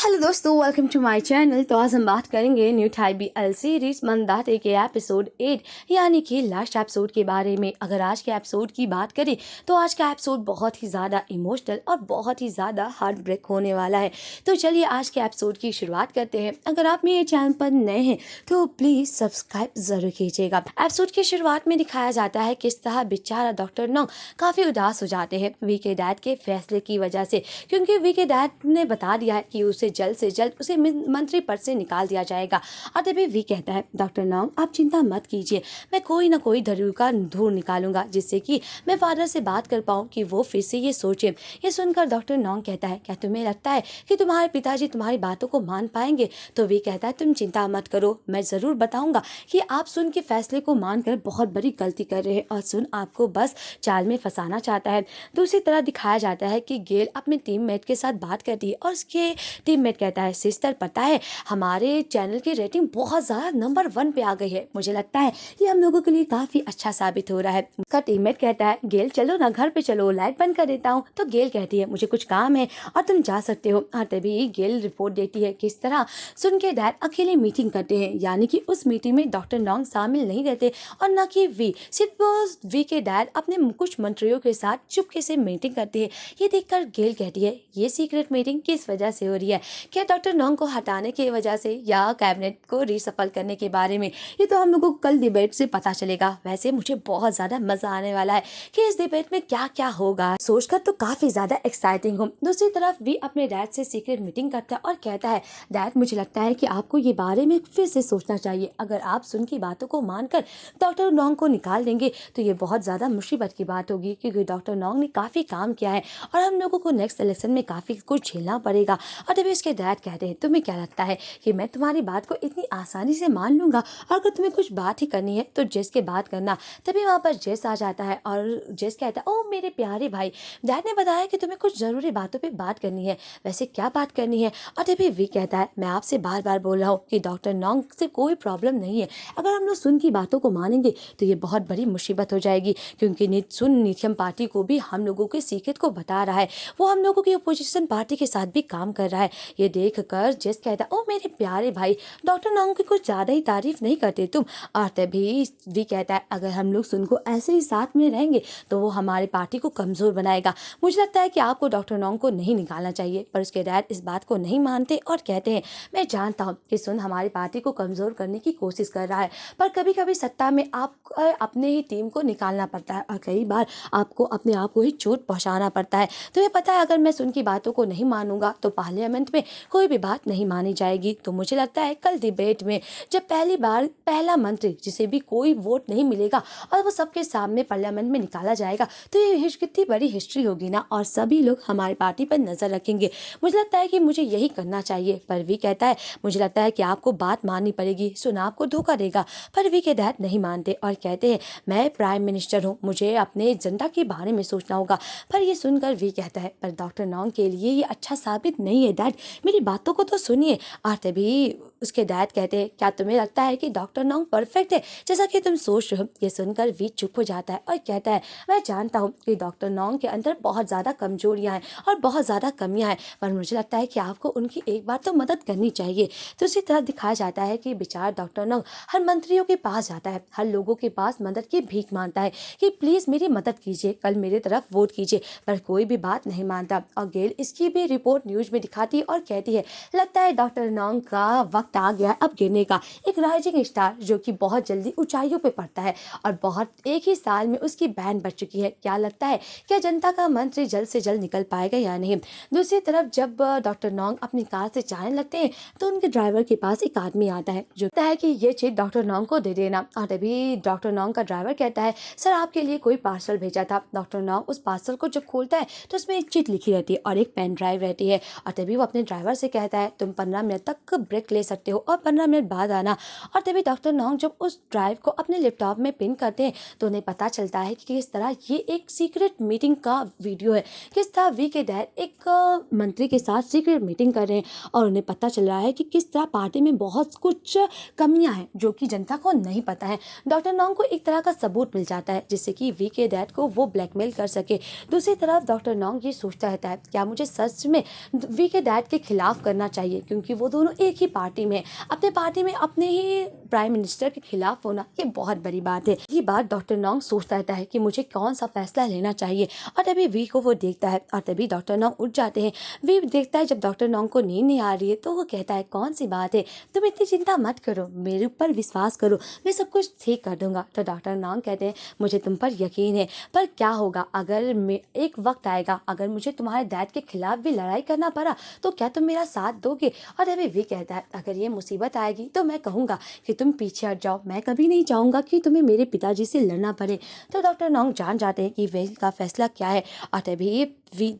Hello दोस्तों, welcome to my channel. तो आज हम बात करेंगे न्यू टाइप BL सीरीज मंदाते के एपिसोड 8 यानी कि लास्ट एपिसोड के बारे में। अगर आज के एपिसोड की बात करें तो आज का एपिसोड बहुत ही ज़्यादा इमोशनल और बहुत ही ज़्यादा हार्ट ब्रेक होने वाला है। तो चलिए आज के एपिसोड की शुरुआत करते हैं। अगर आप मेरे चैनल पर नए हैं तो प्लीज़ सब्सक्राइब ज़रूर कीजिएगा। एपिसोड की शुरुआत में दिखाया जाता है किस तरह बेचारा डॉक्टर नॉन्ग काफ़ी उदास हो जाते हैं वी के डैड के फैसले की वजह से, क्योंकि वी के डैड ने बता दिया है कि उसे जल्द से जल्द उसे मंत्री पद से निकाल दिया जाएगा। और तभी वी कहता है, डॉक्टर नॉन्ग आप चिंता मत कीजिए, मैं कोई ना कोई धरूर का धूर निकालूंगा जिससे कि मैं फादर से बात कर पाऊँ कि वो फिर से ये सोचे। ये सुनकर डॉक्टर नॉन्ग कहता है, क्या तुम्हें लगता है कि तुम्हारे पिताजी तुम्हारी बातों को मान पाएंगे? तो वी कहता है, तुम चिंता मत करो, मैं ज़रूर बताऊंगा कि आप सुन के फैसले को मानकर बहुत बड़ी गलती कर रहे हैं और सुन आपको बस चाल में फंसाना चाहता है। दूसरी तरह दिखाया जाता है कि गेल अपने टीममेट के साथ बात करती है और उसके टीममेट कहता है, सिस्टर पता है हमारे चैनल की रेटिंग बहुत ज़्यादा नंबर 1 पे आ गई है, मुझे लगता है ये हम लोगों के लिए काफ़ी अच्छा साबित हो रहा है। उसका टीममेट कहता है, गेल चलो ना घर पे चलो, लाइट बंद कर देता हूँ। तो गेल कहती है, मुझे कुछ काम है और तुम जा सकते हो। और तभी गेल रिपोर्ट देती है किस तरह सुन के डैड अकेले मीटिंग करते हैं, यानी कि उस मीटिंग में डॉक्टर नॉन्ग शामिल नहीं रहते और न कि वी, सिर्फ वी के डैड अपने कुछ मंत्रियों के साथ चुपके से मीटिंग करते हैं। ये देखकर गेल कहती है, ये सीक्रेट मीटिंग किस वजह से हो रही है? क्या डॉक्टर नॉन्ग को हटाने की वजह से या कैबिनेट को रीसफल करने के बारे में? ये तो हम लोगों को कल डिबेट से पता चलेगा। वैसे मुझे बहुत ज़्यादा मज़ा आने वाला है कि इस डिबेट में क्या क्या होगा, सोचकर तो काफ़ी ज़्यादा एक्साइटिंग हूँ। दूसरी तरफ वी अपने डैड से सीक्रेट मीटिंग करता है और कहता है, डैड मुझे लगता है कि आपको ये बारे में फिर से सोचना चाहिए। अगर आप सुन की बातों को मानकर डॉक्टर नॉन्ग को निकाल देंगे तो ये बहुत ज़्यादा मुसीबत की बात होगी, क्योंकि डॉक्टर नॉन्ग ने काफ़ी काम किया है और हम लोगों को नेक्स्ट इलेक्शन में काफ़ी कुछ झेलना पड़ेगा। और तभी उसके डैड कहते हैं, तुम्हें क्या लगता है कि मैं तुम्हारी बात को इतनी आसानी से मान लूंगा? और अगर तुम्हें कुछ बात ही करनी है तो जेस के बात करना। तभी वहाँ पर जेस आ जाता है और जेस कहता है, ओह मेरे प्यारे भाई, डैड ने बताया कि तुम्हें कुछ ज़रूरी बातों पे बात करनी है, वैसे क्या बात करनी है? और तभी वी कहता है, मैं आपसे बार बार बोल रहा हूँ कि डॉक्टर नॉन्ग से कोई प्रॉब्लम नहीं है, अगर हम लोग सुन की बातों को मानेंगे तो ये बहुत बड़ी मुसीबत हो जाएगी, क्योंकि सुन लिथियम पार्टी को भी हम लोगों के सीक्रेट को बता रहा है, वो हम लोगों की अपोजिशन पार्टी के साथ भी काम कर रहा है। ये देख कर जेस कहता है, ओ मेरे प्यारे भाई, डॉक्टर नॉन्ग की कुछ ज़्यादा ही तारीफ नहीं करते तुम। और तभी वी कहता है, अगर हम लोग सुन को ऐसे ही साथ में रहेंगे तो वो हमारी पार्टी को कमज़ोर बनाएगा, मुझे लगता है कि आपको डॉक्टर नॉन्ग को नहीं निकालना चाहिए। पर उसके डैड इस बात को नहीं मानते और कहते हैं, मैं जानता हूँ कि सुन हमारी पार्टी को कमज़ोर करने की कोशिश कर रहा है, पर कभी कभी सत्ता में आप अपने ही टीम को निकालना पड़ता है और कई बार आपको अपने आप को ही चोट पहुँचाना पड़ता है। तुम्हें पता है अगर मैं सुन की बातों को नहीं मानूंगा तो पार्लियामेंट में कोई भी बात नहीं मानी जाएगी। तो मुझे लगता है कल डिबेट में जब पहली बार पहला मंत्री जिसे भी कोई वोट नहीं मिलेगा और वो सबके सामने पार्लियामेंट में निकाला जाएगा तो ये कितनी बड़ी हिस्ट्री होगी ना, और सभी लोग हमारी पार्टी पर नजर रखेंगे। मुझे लगता है कि मुझे यही करना चाहिए। पर वी कहता है, मुझे लगता है कि आपको बात माननी पड़ेगी, सुन आपको धोखा देगा। पर वी के डैड नहीं मानते और कहते हैं, मैं प्राइम मिनिस्टर हूँ, मुझे अपने एजेंडा के बारे में सोचना होगा। पर ये सुनकर वी कहता है, पर डॉक्टर नॉन्ग के लिए ये अच्छा साबित नहीं है डैड, मेरी बातों को तो सुनिए। और तभी उसके डैड कहते हैं, क्या तुम्हें लगता है कि डॉक्टर नॉन्ग परफेक्ट है जैसा कि तुम सोच रहे हो? ये सुनकर वी चुप हो जाता है और कहता है, मैं जानता हूँ कि डॉक्टर नॉन्ग के अंदर बहुत ज़्यादा कमजोरियाँ हैं और बहुत ज़्यादा कमियाँ हैं, पर मुझे लगता है कि आपको उनकी एक बार तो मदद करनी चाहिए। तो उसी तरह दिखाया जाता है कि बेचारा डॉक्टर नॉन्ग हर मंत्रियों के पास जाता है, हर लोगों के पास मदद की भीख मांगता है कि प्लीज़ मेरी मदद कीजिए, कल मेरे तरफ वोट कीजिए, पर कोई भी बात नहीं मानता। और गेल इसकी भी रिपोर्ट न्यूज़ में दिखाती है और कहती है, लगता है डॉक्टर नॉन्ग का वक्त आ गया अब गिरने का, एक राइजिंग स्टार जो कि बहुत जल्दी ऊंचाइयों पे पड़ता है और बहुत एक ही साल में उसकी बैंड बच चुकी है। क्या लगता है क्या जनता का मंत्री जल्द से जल्द निकल पाएगा या नहीं? दूसरी तरफ जब डॉक्टर नॉन्ग अपनी कार से जाने लगते हैं तो उनके ड्राइवर के पास एक आदमी आता है जो कहता है कि ये चिट डॉक्टर नॉन्ग को दे देना। और तभी डॉक्टर नॉन्ग का ड्राइवर कहता है, सर आपके लिए कोई पार्सल भेजा था। डॉक्टर नॉन्ग उस पार्सल को जब खोलता है तो उसमें एक चिट लिखी रहती है और एक पेन ड्राइव रहती है। और तभी वो अपने ड्राइवर से कहता है, तुम 15 मिनट तक ब्रेक ले सकते हो और 15 मिनट बाद आना। और तभी डॉक्टर नॉन्ग जब उस ड्राइव को अपने लैपटॉप में पिन करते हैं तो उन्हें पता चलता है कि किस तरह ये एक सीक्रेट मीटिंग का वीडियो है, किस तरह वी के डैड एक मंत्री के साथ सीक्रेट मीटिंग कर रहे हैं और उन्हें पता चल रहा है कि किस तरह पार्टी में बहुत कुछ कमियां हैं जो कि जनता को नहीं पता है। डॉक्टर नॉन्ग को एक तरह का सबूत मिल जाता है जिससे कि वी के डैड को वो ब्लैकमेल कर सके। दूसरी तरफ डॉक्टर नॉन्ग ये सोचता रहता है, क्या मुझे सच में वी के डैड के खिलाफ करना चाहिए, क्योंकि वो दोनों एक ही पार्टी में हैं। अपने पार्टी में अपने ही प्राइम मिनिस्टर के खिलाफ होना ये बहुत बड़ी बात है। ये बात डॉक्टर नॉन्ग सोचता रहता है कि मुझे कौन सा फैसला लेना चाहिए, और तभी वी को वो देखता है और तभी डॉक्टर नॉन्ग उठ जाते हैं। वी देखता है जब डॉक्टर नॉन्ग को नींद नहीं आ रही है, तो वो कहता है कौन सी बात है, तुम इतनी चिंता मत करो, मेरे ऊपर विश्वास करो, मैं सब कुछ ठीक कर दूंगा। तो डॉक्टर नॉन्ग कहते हैं मुझे तुम पर यकीन है, पर क्या होगा अगर एक वक्त आएगा अगर मुझे तुम्हारे डैड के खिलाफ भी लड़ाई करना पड़ा, तो क्या तुम मेरा साथ दोगे। और तभी वी कहता है अगर ये मुसीबत आएगी तो मैं कहूँगा कि तुम पीछे हट जाओ, मैं कभी नहीं चाहूँगा कि तुम्हें मेरे पिताजी से लड़ना पड़े। तो डॉक्टर नॉन्ग जान जाते हैं कि वी का फैसला क्या है, और तभी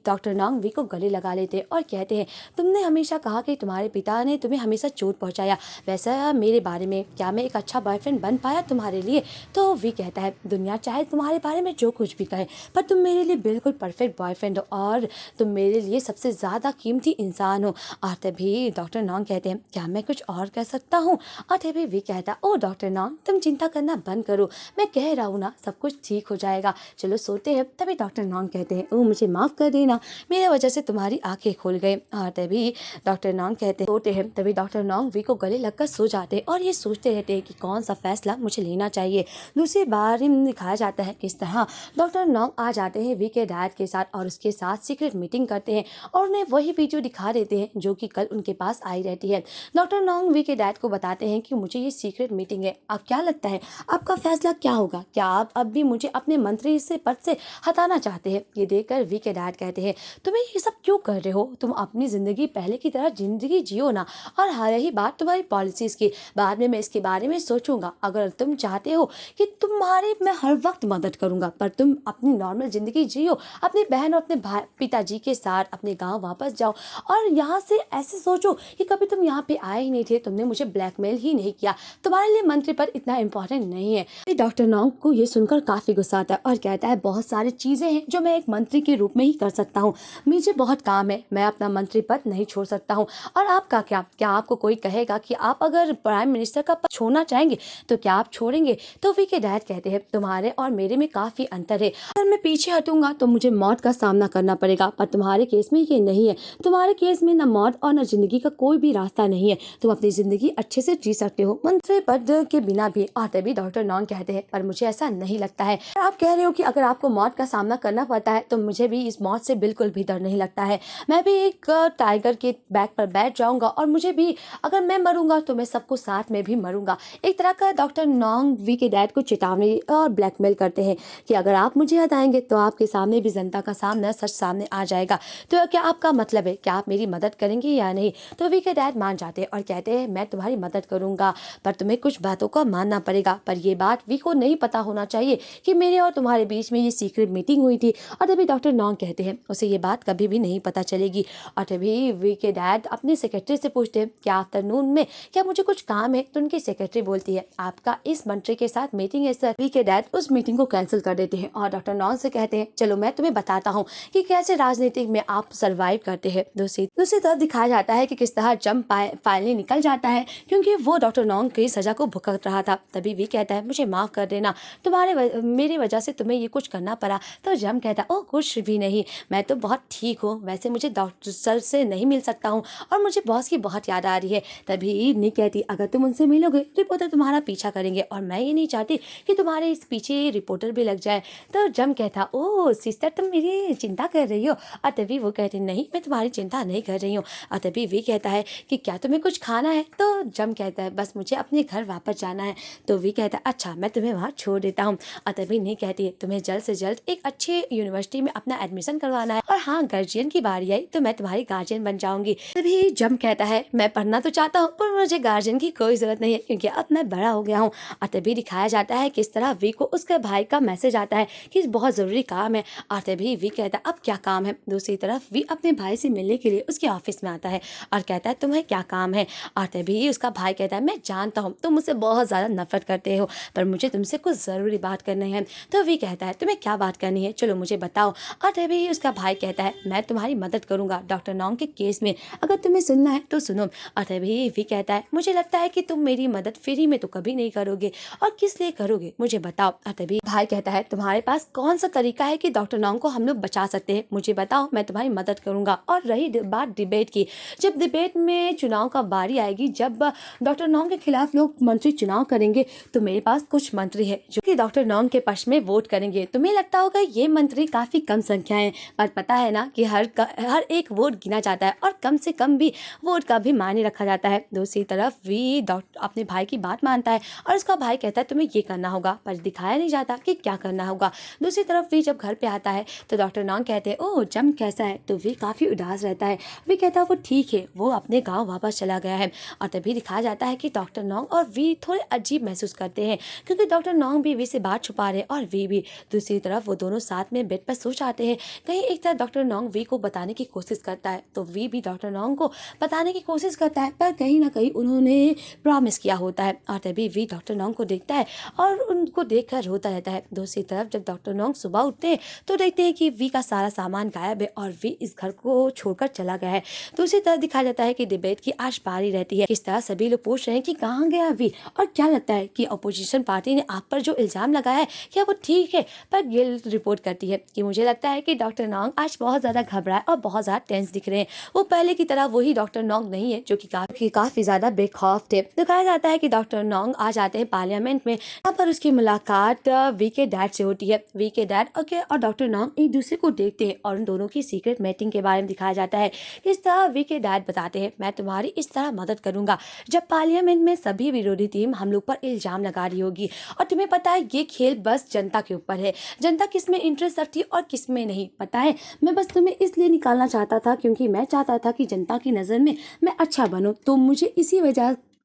डॉक्टर नॉन्ग वी को गले लगा लेते हैं और कहते हैं तुमने हमेशा कहा कि तुम्हारे पिता ने तुम्हें हमेशा चोट पहुंचाया, वैसा मेरे बारे में क्या मैं एक अच्छा बॉयफ्रेंड बन पाया तुम्हारे लिए। तो वी कहता है दुनिया चाहे तुम्हारे बारे में जो कुछ भी कहे, पर तुम मेरे लिए बिल्कुल परफेक्ट बॉयफ्रेंड हो और तुम मेरे लिए सबसे ज़्यादा कीमती इंसान हो। और तभी डॉक्टर नॉन्ग कहते हैं क्या मैं कुछ और कह सकता हूँ। और तभी वी कहता ओ डॉक्टर नॉन्ग तुम चिंता करना बंद करो, मैं कह रहा हूँ ना सब कुछ ठीक हो जाएगा, चलो सोते हैं। तभी डॉक्टर नॉन्ग कहते हैं ओ मुझे माफ़ कर देना, मेरे वजह से तुम्हारी आंखें खुल गई। और तभी डॉक्टर नॉन्ग कहते हैं सोते हैं। तभी डॉक्टर नॉन्ग वी को गले लगकर सो जाते हैं और ये सोचते रहते हैं कि कौन सा फैसला मुझे लेना चाहिए। दूसरी बार दिखाया जाता है किस तरह डॉक्टर नॉन्ग आ जाते हैं वी के डैड के साथ और उसके साथ सीक्रेट मीटिंग करते हैं और उन्हें वही वीडियो दिखा देते हैं जो कि कल उनके पास आई रहती है। डॉक्टर नॉन्ग वी के डैड को बताते हैं कि मुझे ये सीक्रेट मीटिंग है, अब क्या लगता है आपका फैसला क्या होगा, क्या आप अब भी मुझे अपने मंत्री से पद से हटाना चाहते हैं। ये देखकर वी के डैड कहते हैं तुम्हें ये सब क्यों कर रहे हो, तुम अपनी ज़िंदगी पहले की तरह ज़िंदगी जियो ना। और हर रही बात तुम्हारी पॉलिसीज़ की, बाद में मैं इसके बारे में सोचूंगा, अगर तुम चाहते हो कि तुम्हारी मैं हर वक्त मदद करूंगा, पर तुम अपनी नॉर्मल ज़िंदगी जियो, अपनी बहन और अपने भाई पिताजी के साथ अपने गांव वापस जाओ और यहाँ से ऐसे सोचो कि कभी तुम यहाँ पे आए ही नहीं थे, तुमने मुझे ब्लैकमेल ही नहीं किया, तुम्हारे लिए मंत्री पद इतना इंपॉर्टेंट नहीं है। डॉक्टर नॉन्ग को ये सुनकर काफ़ी गुस्सा आता है और कहता है बहुत सारी चीज़ें हैं जो मैं एक मंत्री के रूप में ही कर सकता हूँ, मुझे बहुत काम है, मैं अपना मंत्री पद नहीं छोड़ सकता हूँ। और आपका क्या आपको कोई कहेगा कि आप अगर प्राइम मिनिस्टर का पद छोड़ना चाहेंगे तो क्या आप छोड़ेंगे। तो वी के डैड कहते हैं तुम्हारे और मेरे में काफ़ी अंतर है, अगर मैं पीछे हटूंगा तो मुझे मौत का सामना करना पड़ेगा, पर तुम्हारे केस में ये नहीं है, तुम्हारे केस में न मौत और न जिंदगी का कोई भी रास्ता नहीं है, तुम अपनी जिंदगी अच्छे से जी सकते हो मंत्री पद के बिना भी। और तभी डॉक्टर नॉन्ग कहते हैं पर मुझे ऐसा नहीं लगता है, आप कह रहे हो कि अगर आपको मौत का सामना करना पड़ता है तो मुझे भी इस मौत से बिल्कुल भी डर नहीं लगता है, मैं भी एक टाइगर के बैक पर बैठ जाऊंगा और मुझे भी अगर मैं मरूंगा तो मैं सबको साथ में भी मरूंगा। एक तरह का डॉक्टर नॉन्ग वी के डैड को चेतावनी और ब्लैकमेल करते हैं कि अगर आप मुझे हटाएंगे तो आपके सामने भी जनता का सामना सच सामने आ जाएगा, तो क्या आपका मतलब है क्या आप मेरी मदद करेंगे या नहीं। तो वी के डैड मान जाते हैं और कहते हैं मैं तुम्हारी मदद करूंगा, पर तुम्हें कुछ बातों को मानना पड़ेगा, पर यह बात वी को नहीं पता होना चाहिए कि मेरे और तुम्हारे बीच में ये सीक्रेट मीटिंग हुई थी। और तभी डॉक्टर नॉन्ग कहते हैं उसे ये बात कभी भी नहीं पता चलेगी। और तभी वी के डैड अपने सेक्रेटरी से पूछते हैं क्या आफ्टरनून में क्या मुझे कुछ काम है, तो उनकी सेक्रेटरी बोलती है आपका इस मंत्री के साथ मीटिंग है सर। वी के डैड उस मीटिंग को कैंसिल कर देते हैं और डॉक्टर नॉन्ग से कहते हैं चलो मैं तुम्हें बताता हूँ कि कैसे राजनीति में आप सर्वाइव करते हैं। दूसरी तरफ दिखाया जाता है कि किस तरह जम फाइनली निकल जाता है क्योंकि वो डॉक्टर नॉन्ग की सजा को भुगत रहा था। तभी वी कहता है मुझे माफ कर देना, मेरी वजह से तुम्हें ये कुछ करना पड़ा। तो जम कहता है ओह कुछ भी नहीं, मैं तो बहुत ठीक हूँ, वैसे मुझे डॉक्टर सर से नहीं मिल सकता हूँ और मुझे बॉस की बहुत याद आ रही है। तभी निक कहती अगर तुम उनसे मिलोगे रिपोर्टर तुम्हारा पीछा करेंगे और मैं ये नहीं चाहती कि तुम्हारे इस पीछे रिपोर्टर भी लग जाए। तो जम कहता ओह सिस्टर तुम मेरी चिंता कर रही हो। और तभी वो कहती नहीं मैं तुम्हारी चिंता नहीं कर रही हूँ। और तभी वी कहता है कि क्या तुम्हें कुछ खाना है। तो जम कहता है बस मुझे अपने घर वापस जाना है। तो वी कहता है अच्छा मैं तुम्हें वहाँ छोड़ देता हूँ। और तभी नहीं कहती है तुम्हें जल्द से जल्द एक अच्छी यूनिवर्सिटी में अपना एडमिशन करवाना है और हाँ गार्जियन की बारी आई तो मैं तुम्हारी गार्जियन बन जाऊंगी। तभी जम कहता है मैं पढ़ना तो चाहता हूँ पर मुझे गार्जियन की कोई जरूरत नहीं है क्योंकि अब मैं बड़ा हो गया हूँ। और तभी दिखाया जाता है किस तरह वी को उसके भाई का मैसेज आता है कि बहुत जरूरी काम है। और तभी वी कहता है अब क्या काम है। दूसरी तरफ वी अपने भाई से मिलने के लिए उसके ऑफिस में आता है और कहता है तुम्हें क्या काम है। और तभी उसका भाई कहता है मैं जानता हूँ तुम मुझसे बहुत ज़्यादा नफरत करते हो पर मुझे तुमसे कुछ ज़रूरी बात करनी है। तो वी कहता है तुम्हें क्या बात करनी है चलो मुझे बताओ। और तभी उसका भाई कहता है मैं तुम्हारी मदद करूंगा डॉक्टर नॉन्ग के केस में, अगर तुम्हें सुनना है तो सुनो। और तभी वी कहता है मुझे लगता है कि तुम मेरी मदद फ्री में तो कभी नहीं करोगे और किस लिए करोगे मुझे बताओ। और तभी भाई कहता है तुम्हारे पास कौन सा तरीका है कि डॉक्टर नॉन्ग को हम लोग बचा सकते हैं, मुझे बताओ मैं तुम्हारी मदद करूंगा। और रही बात बात डिबेट की। जब डिबेट में चुनाव का बारी आएगी, जब डॉक्टर नोंग के खिलाफ लोग मंत्री चुनाव करेंगे, तो मेरे पास कुछ मंत्री है जो कि डॉक्टर नोंग के पक्ष में वोट करेंगे। तुम्हें लगता होगा ये मंत्री काफी कम संख्या है, पर पता है ना कि हर एक वोट गिना जाता है और कम से कम भी वोट का भी मायने रखा जाता है। दूसरी तरफ वी डॉक्टर अपने भाई की बात मानता है और उसका भाई कहता है तुम्हें ये करना होगा, पर दिखाया नहीं जाता कि क्या करना होगा। दूसरी तरफ वी जब घर पे आता है तो डॉक्टर नोंग कहते हैं ओह जम कैसा है, तो वी काफी उदास रहता है। वी कहता है वो ठीक है, वो अपने गाँव वापस चला गया है। और तभी दिखाया जाता है कि डॉक्टर नोंग और वी थोड़े अजीब महसूस करते हैं, क्योंकि डॉक्टर नोंग भी वी से बात छुपा रहे हैं और वी भी। दूसरी तरफ वो दोनों साथ में बेड पर सो जाते हैं। कहीं एक तरह डॉक्टर नोंग वी को बताने की कोशिश करता है, तो वी भी डॉक्टर नोंग को बताने की कोशिश करता है, पर कहीं ना कहीं उन्होंने प्रॉमिस किया होता है। और तभी वी डॉक्टर नोंग को देखता है और उनको देखकर रोता रहता है। दूसरी तरफ जब डॉक्टर नोंग सुबह उठते हैं तो देखते हैं कि वी का सारा सामान गायब है और वी इस घर को छोड़कर चला गया है। दूसरी तरफ दिखाया जाता है कि डिबेट की आज पारी रहती है। इस तरह सभी लोग पूछ रहे हैं कि कहाँ गया वी, और क्या लगता है कि अपोजिशन पार्टी ने आप पर जो इल्जाम लगाया है क्या वो ठीक है। पर गिल रिपोर्ट करती है कि मुझे लगता है कि डॉक्टर नोंग आज बहुत ज्यादा घबराए और बहुत ज्यादा टेंस दिख रहे हैं। वो पहले की तरह वही डॉक्टर नोंग नहीं है जो कि काफी ज्यादा बेखौफ थे। दिखाया जाता है कि डॉक्टर नोंग आ जाते हैं पार्लियामेंट में। यहाँ पर उसकी मुलाकात वी के डैड से होती है। वी के डैड और डॉक्टर नोंग एक दूसरे को देखते हैं और उन दोनों की सीक्रेट मीटिंग के बारे में दिखाया जाता है। इस तरह वी के डैड बताते हैं मैं तुम्हारी इस तरह मदद करूंगा जब पार्लियामेंट में सभी विरोधी टीम हम लोग पर इल्जाम लगा रही होगी। और तुम्हें पता है ये खेल बस जनता के ऊपर है, जनता किस में इंटरेस्ट रखती है और किस में नहीं। पता है मैं बस तुम्हें इसलिए निकालना चाहता था क्योंकि मैं चाहता था कि जनता की नज़र में मैं अच्छा बनूं, तो मुझे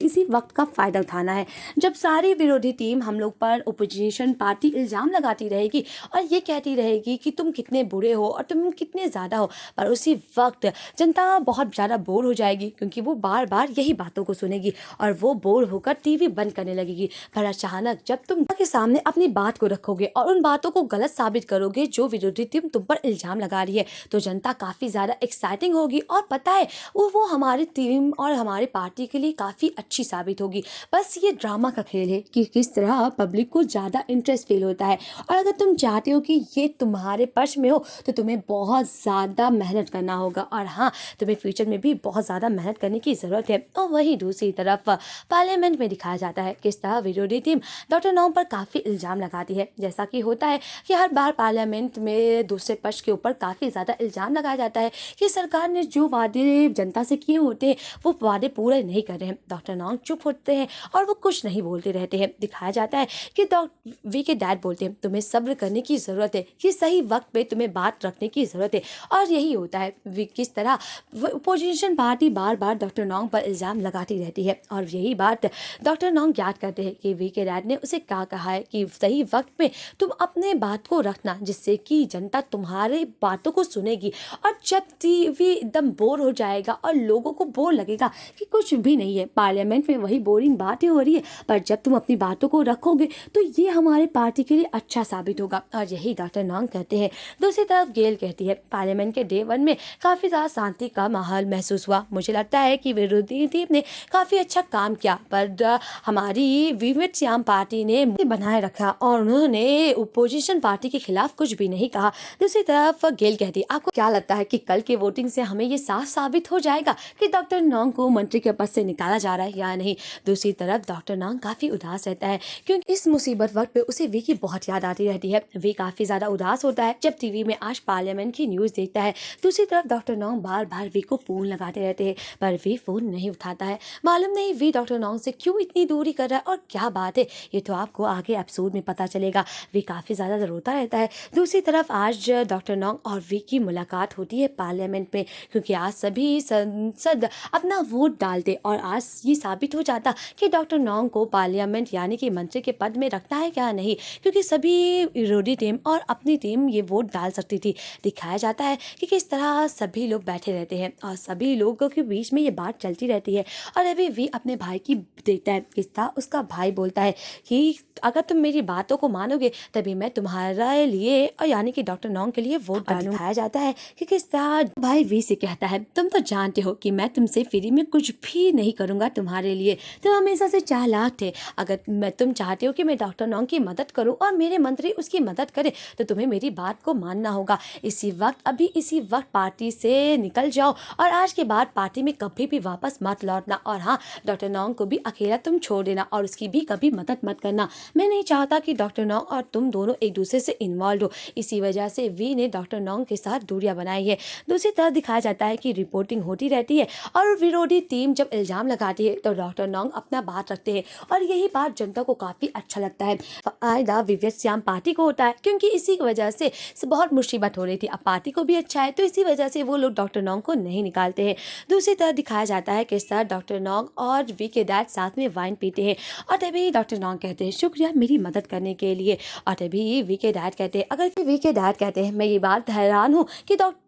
इसी वक्त का फायदा उठाना है। जब सारी विरोधी टीम हम लोग पर ओपोजिशन पार्टी इल्जाम लगाती रहेगी और ये कहती रहेगी कि तुम कितने बुरे हो और तुम कितने ज़्यादा हो, पर उसी वक्त जनता बहुत ज़्यादा बोर हो जाएगी क्योंकि वो बार बार यही बातों को सुनेगी और वो बोर होकर टीवी बंद करने लगेगी। पर अचानक जब तुम के सामने अपनी बात को रखोगे और उन बातों को गलत साबित करोगे जो विरोधी टीम तुम पर इल्जाम लगा रही है, तो जनता काफ़ी ज़्यादा एक्साइटिंग होगी और पता है वो हमारी टीम और हमारी पार्टी के लिए काफ़ी अच्छी साबित होगी। बस ये ड्रामा का खेल है कि किस तरह पब्लिक को ज़्यादा इंटरेस्ट फील होता है। और अगर तुम चाहते हो कि ये तुम्हारे पक्ष में हो तो तुम्हें बहुत ज़्यादा मेहनत करना होगा, और हाँ तुम्हें फ्यूचर में भी बहुत ज़्यादा मेहनत करने की ज़रूरत है। और वहीं दूसरी तरफ पार्लियामेंट में दिखाया जाता है किस तरह विरोधी टीम डॉक्टर नोंग पर काफ़ी इल्ज़ाम लगाती है। जैसा कि होता है कि हर बार पार्लियामेंट में दूसरे पक्ष के ऊपर काफ़ी ज़्यादा इल्ज़ाम लगाया जाता है कि सरकार ने जो वादे जनता से किए होते हैं वो वादे पूरे नहीं कर रहे हैं। डॉक्टर नोंग चुप होते हैं और वो कुछ नहीं बोलते रहते हैं। दिखाया जाता है कि डॉक्टर वी के डैड बोलते हैं तुम्हें सब्र करने की ज़रूरत है, कि सही वक्त पे तुम्हें बात रखने की ज़रूरत है। और यही होता है किस तरह अपोजिशन पार्टी बार बार डॉक्टर नोंग पर इल्ज़ाम लगाती रहती है और यही बात डॉक्टर नोंग याद करते हैं कि वी के डैड ने उसे क्या कहा है कि सही वक्त पे तुम अपने बात को रखना जिससे कि जनता तुम्हारे बातों को सुनेगी। और जब टीवी एकदम बोर हो जाएगा और लोगों को बोर लगेगा कि कुछ भी नहीं है, पार्लियामेंट में वही बोरिंग बातें हो रही है, पर जब तुम अपनी बातों को रखोगे तो ये हमारे पार्टी के लिए अच्छा साबित होगा। और यही डॉक्टर नोंग कहते हैं। दूसरी तरफ गेल कहती है पार्लियामेंट के डे 1 में काफ़ी ज़्यादा शांति का माहौल महसूस हुआ। मुझे लगता है कि विरोधी टीम ने काफ़ी अच्छा काम किया, पर हमारी विविध श्याम पार्टी ने बनाए रखा और उन्होंने ओपोजिशन पार्टी के खिलाफ कुछ भी नहीं कहा। दूसरी तरफ गेल कहती है आपको क्या लगता है कि कल के वोटिंग से हमें ये साफ साबित हो जाएगा कि डॉक्टर नोंग को मंत्री के पद से निकाला जा रहा है या नहीं। दूसरी तरफ डॉक्टर नोंग काफ़ी उदास रहता है क्योंकि इस मुसीबत वक्त पे उसे वी की बहुत याद आती रहती है। वी काफ़ी ज़्यादा उदास होता है जब टीवी में आज पार्लियामेंट की न्यूज़ देखता है। दूसरी तरफ डॉक्टर नोंग बार बार वी को फ़ोन लगाते रहते हैं पर वी फ़ोन नहीं उठाता है। मालूम नहीं वी डॉक्टर नोंग से क्यों इतनी दूरी कर रहा है और क्या बात है, ये तो आपको आगे एपिसोड में पता चलेगा। वी काफ़ी ज़्यादा रोता रहता है। दूसरी तरफ आज डॉक्टर नोंग और वी की मुलाकात होती है पार्लियामेंट में, क्योंकि आज सभी संसद अपना वोट डालते और आज ये साबित हो जाता कि डॉक्टर नोंग को पार्लियामेंट यानी कि मंत्री के पद में रखना है क्या नहीं, क्योंकि सभी विरोधी टीम और अपनी टीम ये वोट डाल सकती थी। दिखाया जाता है कि किस तरह सभी लोग बैठे रहते हैं और सभी लोगों के बीच में ये बात चलती रहती है। और अभी वी अपने भाई की देखता है किस तरह उसका भाई बोलता है कि अगर तुम मेरी बातों को मानोगे तभी मैं तुम्हारे लिए और यानी कि डॉक्टर नोंग के लिए वोट डालूंगा। दिखाया जाता है कि किस तरह भाई वी से कहता है तुम तो जानते हो कि मैं तुमसे फ्री में कुछ भी नहीं करूंगा, तुम्हारे तुम्हारे लिए, तुम हमेशा से चालाक थे। अगर तुम चाहते हो कि मैं डॉक्टर नोंग की मदद करूं और मेरे मंत्री उसकी मदद करें तो तुम्हें मेरी बात को मानना होगा। इसी वक्त पार्टी से निकल जाओ और आज के बाद पार्टी में कभी भी वापस मत लौटना। और हाँ, डॉक्टर नोंग को भी अकेला तुम छोड़ देना और उसकी भी कभी मदद मत करना। मैं नहीं चाहता कि डॉक्टर नोंग और तुम दोनों एक दूसरे से इन्वॉल्व हो। इसी वजह से वी ने डॉक्टर नोंग के साथ दूरियां बनाई है। दूसरी तरफ दिखाया जाता है कि रिपोर्टिंग होती रहती है और विरोधी टीम जब इल्जाम लगाती है तो डॉक्टर नोंग अपना बात रखते हैं और यही बात जनता को काफी अच्छा लगता है। फायदा विवेक श्याम पार्टी को होता है क्योंकि इसी वजह से बहुत मुसीबत हो रही थी। अब पार्टी को भी अच्छा है तो इसी वजह से वो लोग डॉक्टर नोंग को नहीं निकालते हैं। दूसरी तरफ दिखाया जाता है कि सर डॉक्टर नोंग और वी के डैड साथ में वाइन पीते हैं और तभी डॉक्टर नोंग कहते हैं शुक्रिया मेरी मदद करने के लिए। और तभी वी के डैड कहते हैं मैं ये बात हैरान हूँ कि डॉक्टर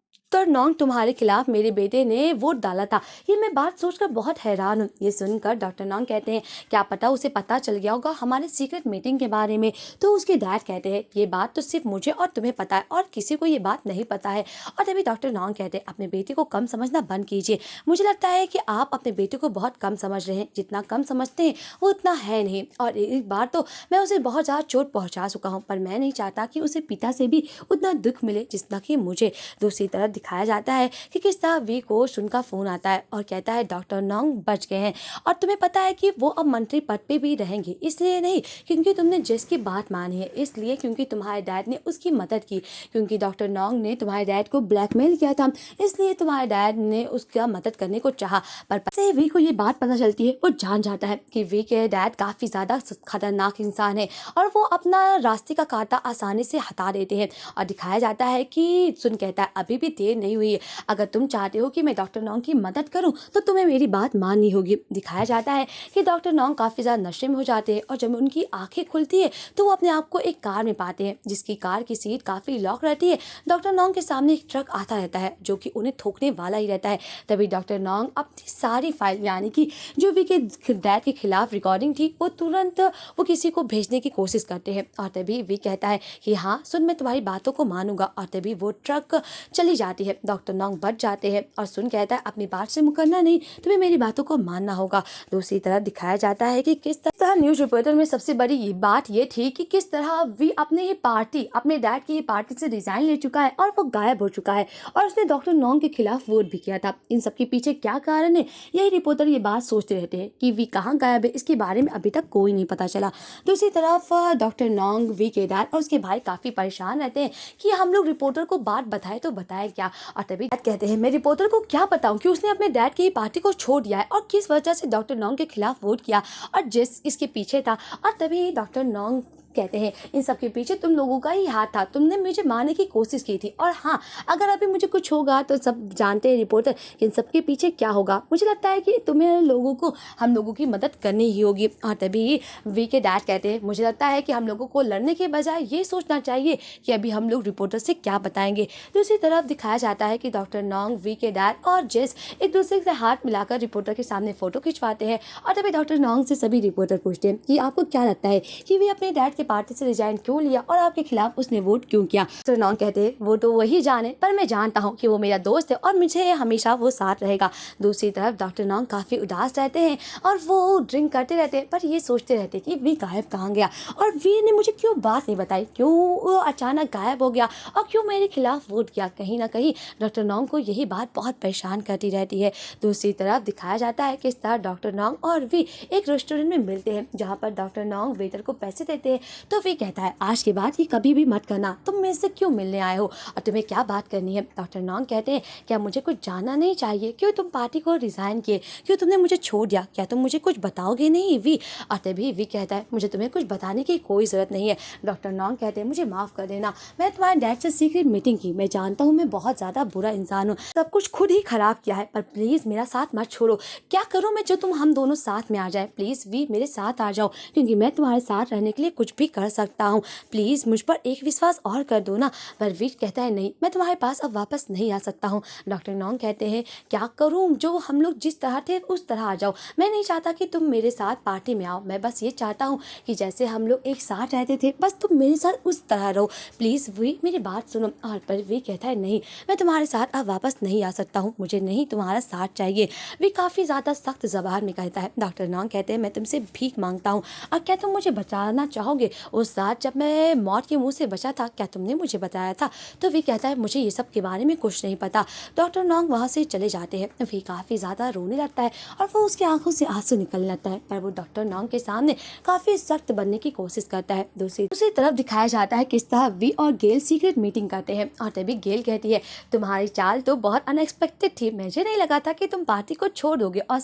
नोंग तुम्हारे खिलाफ मेरे बेटे ने वोट डाला था। ये मैं बात सोचकर बहुत हैरान हूँ। ये सुनकर डॉक्टर नोंग कहते हैं क्या पता उसे पता चल गया होगा हमारे सीक्रेट मीटिंग के बारे में। तो उसके डैड कहते हैं ये बात तो सिर्फ मुझे और तुम्हें पता है और किसी को ये बात नहीं पता है। और तभी डॉक्टर नोंग कहते हैं अपने बेटे को कम समझना बंद कीजिए। मुझे लगता है कि आप अपने बेटे को बहुत कम समझ रहे हैं। जितना कम समझते हैं वो उतना है नहीं और एक बार तो मैं उसे बहुत ज़्यादा चोट पहुँचा चुका हूँ पर मैं नहीं चाहता कि उसे पिता से भी उतना दुख मिले जितना कि मुझे। दूसरी तरफ दिखाया जाता है कि किस तरह वी को सुन का फोन आता है और कहता है डॉक्टर नोंग बच गए हैं और तुम्हें पता है कि वो अब मंत्री पद पे भी रहेंगे। इसलिए नहीं क्योंकि तुमने जेस की बात मानी है, इसलिए क्योंकि तुम्हारे डैड ने उसकी मदद की, क्योंकि डॉक्टर नोंग ने तुम्हारे डैड को ब्लैकमेल किया था इसलिए तुम्हारे डैड ने उसका मदद करने को चाहा। पर से वी को ये बात पता चलती है वो जान जाता है कि वी के डैड काफी ज्यादा खतरनाक इंसान है और वो अपना रास्ते का कांटा आसानी से हटा देते हैं। और दिखाया जाता है कि सुन कहता है अभी भी देर नहीं हुई है, अगर तुम चाहते हो कि मैं डॉक्टर नोंग की मदद करूं तो तुम्हें मेरी बात माननी होगी। दिखाया जाता है कि डॉक्टर नोंग काफी ज्यादा नशे में हो जाते हैं और जब उनकी आंखें खुलती है तो वो अपने आप को एक कार में पाते हैं जिसकी कार की सीट काफी लॉक रहती है। डॉक्टर नोंग के सामने एक ट्रक आता रहता है जो कि उन्हें ठोकने वाला ही रहता है। तभी डॉक्टर नोंग अपनी सारी फाइल यानी कि जो वी के डैड के खिलाफ रिकॉर्डिंग थी वो तुरंत वो किसी को भेजने की कोशिश करते हैं और तभी वी कहता है कि हाँ सुन मैं तुम्हारी बातों को मानूंगा। और तभी वो ट्रक चली जाती है, डॉक्टर नोंग बच जाते हैं और सुन कहता है अपनी बात से मुकरना नहीं, तुम्हें मेरी बातों को मानना होगा। दूसरी तरफ दिखाया जाता है कि किस तरह न्यूज रिपोर्टर में सबसे बड़ी बात ये थी कि किस तरह वी अपने डैड की पार्टी से रिजाइन ले चुका है और वो गायब हो चुका है और उसने डॉक्टर नोंग के खिलाफ वोट भी किया था। इन सबके पीछे क्या कारण है यही रिपोर्टर ये बात सोचते रहते हैं कि वी कहाँ गायब है, इसके बारे में अभी तक कोई नहीं पता चला। दूसरी तरफ डॉक्टर नोंग, वी के डैड और उसके भाई काफी परेशान रहते हैं कि हम लोग रिपोर्टर को बात बताए तो बताए क्या। और तभी कहते हैं मैं रिपोर्टर को क्या बताऊं कि उसने अपने डैड की पार्टी को छोड़ दिया है और किस वजह से डॉक्टर नोंग के खिलाफ वोट किया और जिस इसके पीछे था। और तभी डॉक्टर नोंग कहते हैं इन सब के पीछे तुम लोगों का ही हाथ था, तुमने मुझे मारने की कोशिश की थी और हाँ अगर अभी मुझे कुछ होगा तो सब जानते हैं रिपोर्टर इन सब के पीछे क्या होगा। मुझे लगता है कि तुम्हें लोगों को हम लोगों की मदद करनी ही होगी। और तभी वी के डैड कहते हैं मुझे लगता है कि हम लोगों को लड़ने के बजाय ये सोचना चाहिए कि अभी हम लोग रिपोर्टर से क्या बताएंगे। दूसरी तरफ दिखाया जाता है कि डॉक्टर नोंग, वी के डैड और जेस एक दूसरे से हाथ मिलाकर रिपोर्टर के सामने फोटो खिंचवाते हैं। और तभी डॉक्टर नोंग से सभी रिपोर्टर पूछते हैं कि आपको क्या लगता है कि वे अपने डैड पार्टी से रिजाइन क्यों लिया और आपके खिलाफ उसने वोट क्यों किया। डॉक्टर नोंग कहते वो तो वही जाने, पर मैं जानता हूँ कि वो मेरा दोस्त है और मुझे हमेशा वो साथ रहेगा। दूसरी तरफ डॉक्टर नोंग काफी उदास रहते हैं और वो ड्रिंक करते रहते हैं पर ये सोचते रहते कि वी गायब कहाँ गया और वी ने मुझे क्यों बात नहीं बताई, क्यों वो अचानक गायब हो गया और क्यों मेरे खिलाफ वोट किया। कहीं ना कहीं डॉक्टर नोंग को यही बात बहुत परेशान करती रहती है। दूसरी तरफ दिखाया जाता है कि इस तरह डॉक्टर नोंग और वी एक रेस्टोरेंट में मिलते हैं जहाँ पर डॉक्टर नोंग वेटर को पैसे देते हैं। तो वी कहता है आज के बाद ये कभी भी मत करना, तुम मेरे से क्यों मिलने आए हो और तुम्हें क्या बात करनी है। डॉक्टर नोंग कहते हैं क्या मुझे कुछ जानना नहीं चाहिए, क्यों तुम पार्टी को रिजाइन किए, क्यों तुमने मुझे छोड़ दिया, क्या तुम मुझे कुछ बताओगे नहीं वी। और तभी वी कहता है मुझे तुम्हें कुछ बताने की कोई जरूरत नहीं है। डॉक्टर नोंग कहते हैं मुझे माफ कर देना, मैं तुम्हारे डैड से सीक्रेट मीटिंग की, मैं जानता हूँ मैं बहुत ज्यादा बुरा इंसान हूँ, सब कुछ खुद ही खराब किया है, पर प्लीज मेरा साथ मत छोड़ो। क्या करूँ मैं जो तुम हम दोनों साथ में आ जाए, प्लीज वी मेरे साथ आ जाओ क्योंकि मैं तुम्हारे साथ रहने के लिए कुछ भी भी कर सकता हूँ, प्लीज़ मुझ पर एक विश्वास और कर दो ना। पर वी कहता है नहीं, मैं तुम्हारे पास अब वापस नहीं आ सकता हूँ। डॉक्टर नॉन्ग कहते हैं क्या करूँ, जो हम लोग जिस तरह थे उस तरह आ जाओ। मैं नहीं चाहता कि तुम मेरे साथ पार्टी में आओ, मैं बस ये चाहता हूँ कि जैसे हम लोग एक साथ रहते थे बस तुम मेरे साथ उस तरह रहो, प्लीज़ वी मेरी बात सुनो। और पर वी कहता है नहीं, मैं तुम्हारे साथ अब वापस नहीं आ सकता हूँ, मुझे नहीं तुम्हारा साथ चाहिए। वी काफ़ी ज़्यादा सख्त ज़बान में कहता है। डॉक्टर नॉन्ग कहते हैं मैं तुमसे भीख मांगता हूँ, और क्या तुम मुझे बचाना चाहोगे? उस रात जब मैं मौत के मुंह से बचा था, क्या तुमने मुझे बताया था? तो वी कहता है मुझे ये सब के बारे में कुछ नहीं पता। डॉक्टर नॉन्ग वहाँ से चले जाते हैं। वी काफ़ी ज़्यादा रोने लगता है और वो उसकी आंखों से आंसू निकलने लगता है, पर वो डॉक्टर नॉन्ग के सामने काफ़ी सख्त बनने की कोशिश करता है। दूसरी तरफ दिखाया जाता है किस तरह वी और गेल सीक्रेट मीटिंग करते हैं, और तभी गेल कहती है तुम्हारी चाल तो बहुत अनएक्सपेक्टेड थी, मुझे नहीं लगा था कि तुम पार्टी को छोड़ दोगे और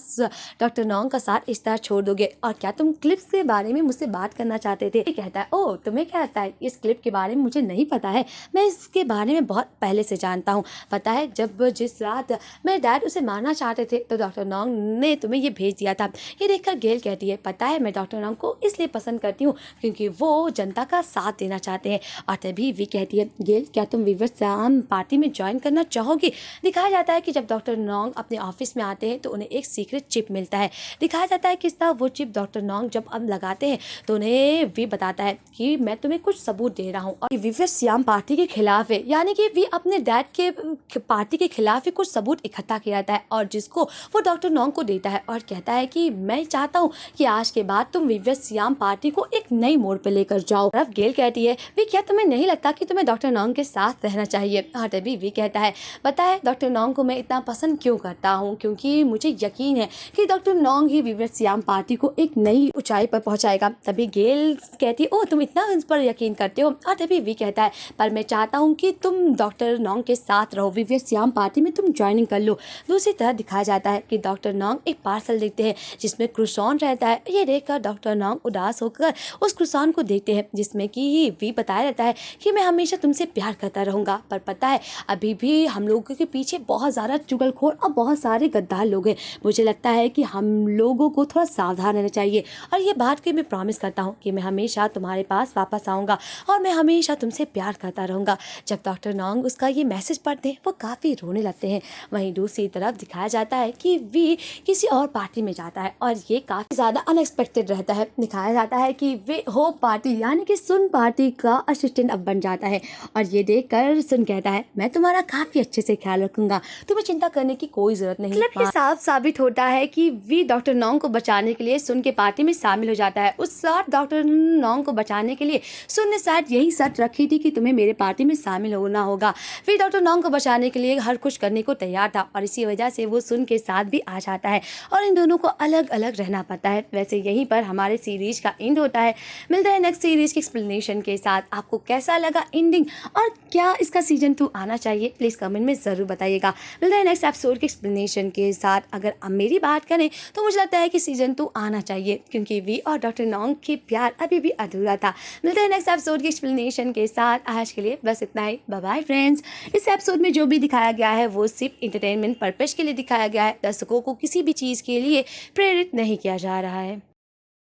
डॉक्टर नॉन्ग का साथ इस तरह छोड़ दोगे, और क्या तुम क्लिप्स के बारे में मुझसे बात करना चाहते थे? कहता है ओह तुम्हें क्या लगता है इस क्लिप के बारे में मुझे नहीं पता है, मैं इसके बारे में बहुत पहले से जानता हूँ। पता है जब जिस रात मेरे डैड उसे मारना चाहते थे तो डॉक्टर नॉन्ग ने तुम्हें ये भेज दिया था। ये देखकर गेल कहती है पता है मैं डॉक्टर नॉन्ग को इसलिए पसंद करती हूँ क्योंकि वो जनता का साथ देना चाहते हैं। और तभी वी कहती है गेल क्या तुम विवस्वाम पार्टी में ज्वाइन करना चाहोगी? दिखाया जाता है कि जब डॉक्टर नॉन्ग अपने ऑफिस में आते हैं तो उन्हें एक सीक्रेट चिप मिलता है। दिखाया जाता है किस तरह वो चिप डॉक्टर नॉन्ग जब अब लगाते हैं तो उन्हें वी बताता है कि मैं तुम्हें कुछ सबूत दे रहा हूँ, और विवस्वाम पार्टी के खिलाफ है, यानी कि वी अपने डैड के पार्टी के खिलाफ ही कुछ सबूत इकट्ठा किया जाता है, और जिसको वो डॉक्टर नॉन्ग को देता है और कहता है कि मैं चाहता हूँ कि आज के बाद तुम विवस्वाम पार्टी को एक नई मोड़ पे लेकर जाओ। तब गेल कहती है वी क्या तुम्हें नहीं लगता कि तुम्हें डॉक्टर नॉन्ग के साथ रहना चाहिए? और तभी वी कहता है पता है डॉक्टर नॉन्ग को मैं इतना पसंद क्यों करता हूँ, क्योंकि मुझे यकीन है कि डॉक्टर नॉन्ग ही विवस्वाम पार्टी को एक नई ऊंचाई पर पहुंचाएगा। तभी गेल कहती है ओह तुम इतना इस पर यकीन करते हो? और तभी वी कहता है पर मैं चाहता हूँ कि तुम डॉक्टर नॉन्ग के साथ रहो, विवस्वाम पार्टी में तुम ज्वाइनिंग कर लो। दूसरी तरफ दिखाया जाता है कि डॉक्टर नॉन्ग एक पार्सल देखते हैं जिसमें क्रोसान रहता है। ये देखकर डॉक्टर नॉन्ग उदास होकर उस क्रोसान को देखते हैं जिसमें कि वी बताया रहता है कि मैं हमेशा तुमसे प्यार करता रहूँगा, पर पता है अभी भी हम लोगों के पीछे बहुत ज़्यादा चुगलखोर और बहुत सारे गद्दार लोग हैं, मुझे लगता है कि हम लोगों को थोड़ा सावधान रहना चाहिए, और ये बात की मैं प्रॉमिस करता हूँ कि मैं हमेशा तुम्हारे पास वापस आऊँगा और मैं हमेशा तुमसे प्यार करता रहूँगा। जब डॉक्टर नॉन्ग उसका ये मैसेज पढ़ते हैं वो काफ़ी रोने लगते हैं। वहीं दूसरी तरफ दिखाया जाता है कि वी किसी और पार्टी में जाता है और ये काफ़ी ज़्यादा अनएक्सपेक्टेड रहता है। दिखाया जाता है कि वे होप पार्टी यानी कि सुन पार्टी का असिस्टेंट अब बन जाता है, और ये देखकर सुन कहता है मैं तुम्हारा काफ़ी अच्छे से ख्याल रखूंगा, तुम्हें चिंता करने की कोई ज़रूरत नहीं। मतलब ये साफ साबित होता है कि वी डॉक्टर नॉन्ग को बचाने के लिए सुन के पार्टी में शामिल हो जाता है। उस साथ डॉक्टर नॉन्ग को बचाने के लिए सुन ने शायद यही शर्त रखी थी कि तुम्हें मेरे पार्टी में शामिल होना होगा। फिर डॉक्टर नॉन्ग को बचाने के लिए हर कुछ करने को तैयार था, और इसी वजह से वो सुन के साथ भी आ जाता है और इन दोनों को अलग अलग रहना पड़ता है। वैसे यहीं पर हमारे सीरीज का एंड होता है। मिलता है नेक्स्ट सीरीज की एक्सप्लेनेशन के साथ। आपको कैसा लगा एंडिंग और क्या इसका सीजन 2 आना चाहिए प्लीज़ कमेंट में ज़रूर बताइएगा। मिलता है नेक्स्ट एपिसोड की एक्सप्लेनेशन के साथ। अगर आप मेरी बात करें तो मुझे लगता है कि सीजन 2 आना चाहिए क्योंकि वी और डॉक्टर नॉन्ग के प्यार अभी भी अधूरा था। मिलते हैं नेक्स्ट एपिसोड की एक्सप्लेनेशन के साथ। आज के लिए बस इतना ही। Bye bye friends. इस एपिसोड में जो भी दिखाया गया है वो सिर्फ इंटरटेनमेंट पर्पस के लिए दिखाया गया है, दर्शकों को किसी भी चीज़ के लिए प्रेरित नहीं किया जा रहा है।